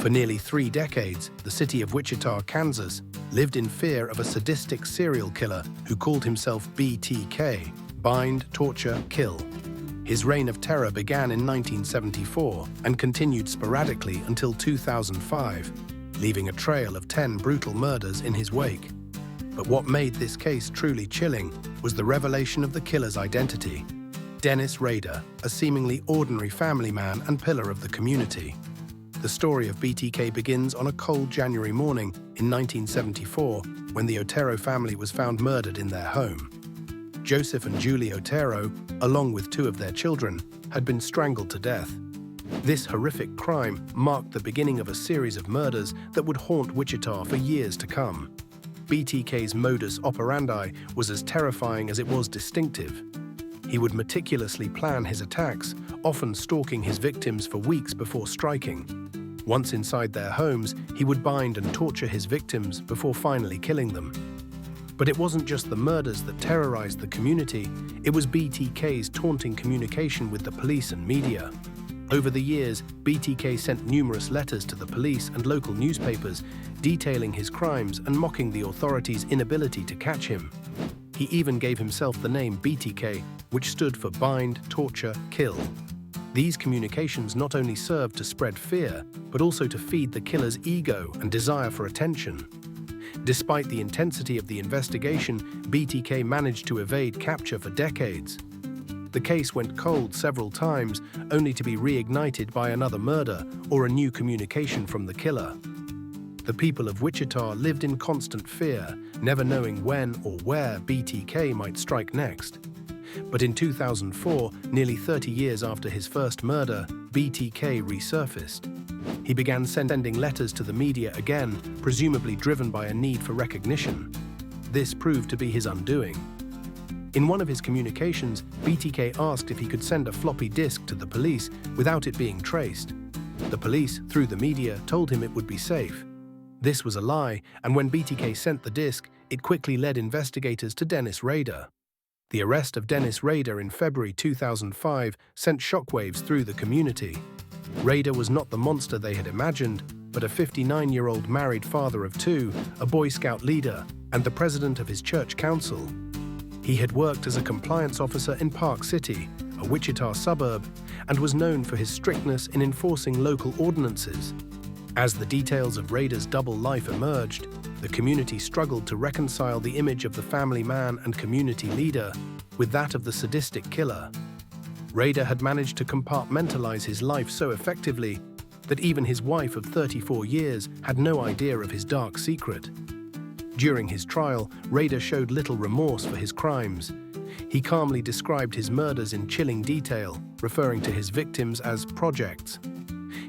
For nearly 3 decades, the city of Wichita, Kansas, lived in fear of a sadistic serial killer who called himself BTK, Bind, Torture, Kill. His reign of terror began in 1974 and continued sporadically until 2005, leaving a trail of 10 brutal murders in his wake. But what made this case truly chilling was the revelation of the killer's identity. Dennis Rader, a seemingly ordinary family man and pillar of the community. The story of BTK begins on a cold January morning in 1974 when the Otero family was found murdered in their home. Joseph and Julie Otero, along with 2 of their children, had been strangled to death. This horrific crime marked the beginning of a series of murders that would haunt Wichita for years to come. BTK's modus operandi was as terrifying as it was distinctive. He would meticulously plan his attacks, often stalking his victims for weeks before striking. Once inside their homes, he would bind and torture his victims before finally killing them. But it wasn't just the murders that terrorized the community, it was BTK's taunting communication with the police and media. Over the years, BTK sent numerous letters to the police and local newspapers, detailing his crimes and mocking the authorities' inability to catch him. He even gave himself the name BTK, which stood for Bind, Torture, Kill. These communications not only served to spread fear, but also to feed the killer's ego and desire for attention. Despite the intensity of the investigation, BTK managed to evade capture for decades. The case went cold several times, only to be reignited by another murder or a new communication from the killer. The people of Wichita lived in constant fear, never knowing when or where BTK might strike next. But in 2004, nearly 30 years after his first murder, BTK resurfaced. He began sending letters to the media again, presumably driven by a need for recognition. This proved to be his undoing. In one of his communications, BTK asked if he could send a floppy disk to the police without it being traced. The police, through the media, told him it would be safe. This was a lie, and when BTK sent the disk, it quickly led investigators to Dennis Rader. The arrest of Dennis Rader in February 2005 sent shockwaves through the community. Rader was not the monster they had imagined, but a 59-year-old married father of 2, a Boy Scout leader, and the president of his church council. He had worked as a compliance officer in Park City, a Wichita suburb, and was known for his strictness in enforcing local ordinances. As the details of Rader's double life emerged, the community struggled to reconcile the image of the family man and community leader with that of the sadistic killer. Rader had managed to compartmentalize his life so effectively that even his wife of 34 years had no idea of his dark secret. During his trial, Rader showed little remorse for his crimes. He calmly described his murders in chilling detail, referring to his victims as projects.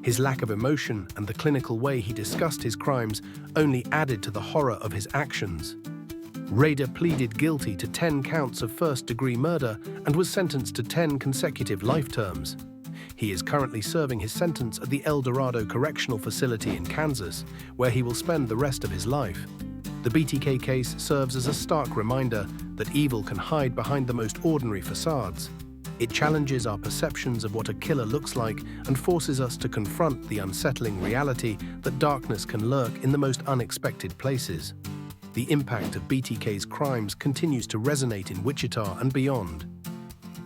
His lack of emotion and the clinical way he discussed his crimes only added to the horror of his actions. Rader pleaded guilty to 10 counts of first-degree murder and was sentenced to 10 consecutive life terms. He is currently serving his sentence at the El Dorado Correctional Facility in Kansas, where he will spend the rest of his life. The BTK case serves as a stark reminder that evil can hide behind the most ordinary facades. It challenges our perceptions of what a killer looks like and forces us to confront the unsettling reality that darkness can lurk in the most unexpected places. The impact of BTK's crimes continues to resonate in Wichita and beyond.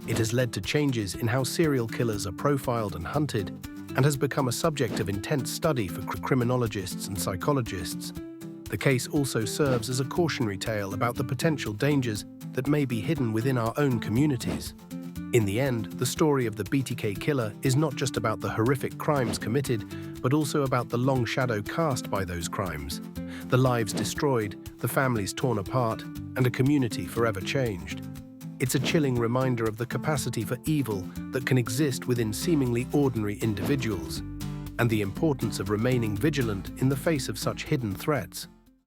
It has led to changes in how serial killers are profiled and hunted, and has become a subject of intense study for criminologists and psychologists. The case also serves as a cautionary tale about the potential dangers that may be hidden within our own communities. In the end, the story of the BTK killer is not just about the horrific crimes committed, but also about the long shadow cast by those crimes, the lives destroyed, the families torn apart, and a community forever changed. It's a chilling reminder of the capacity for evil that can exist within seemingly ordinary individuals, and the importance of remaining vigilant in the face of such hidden threats.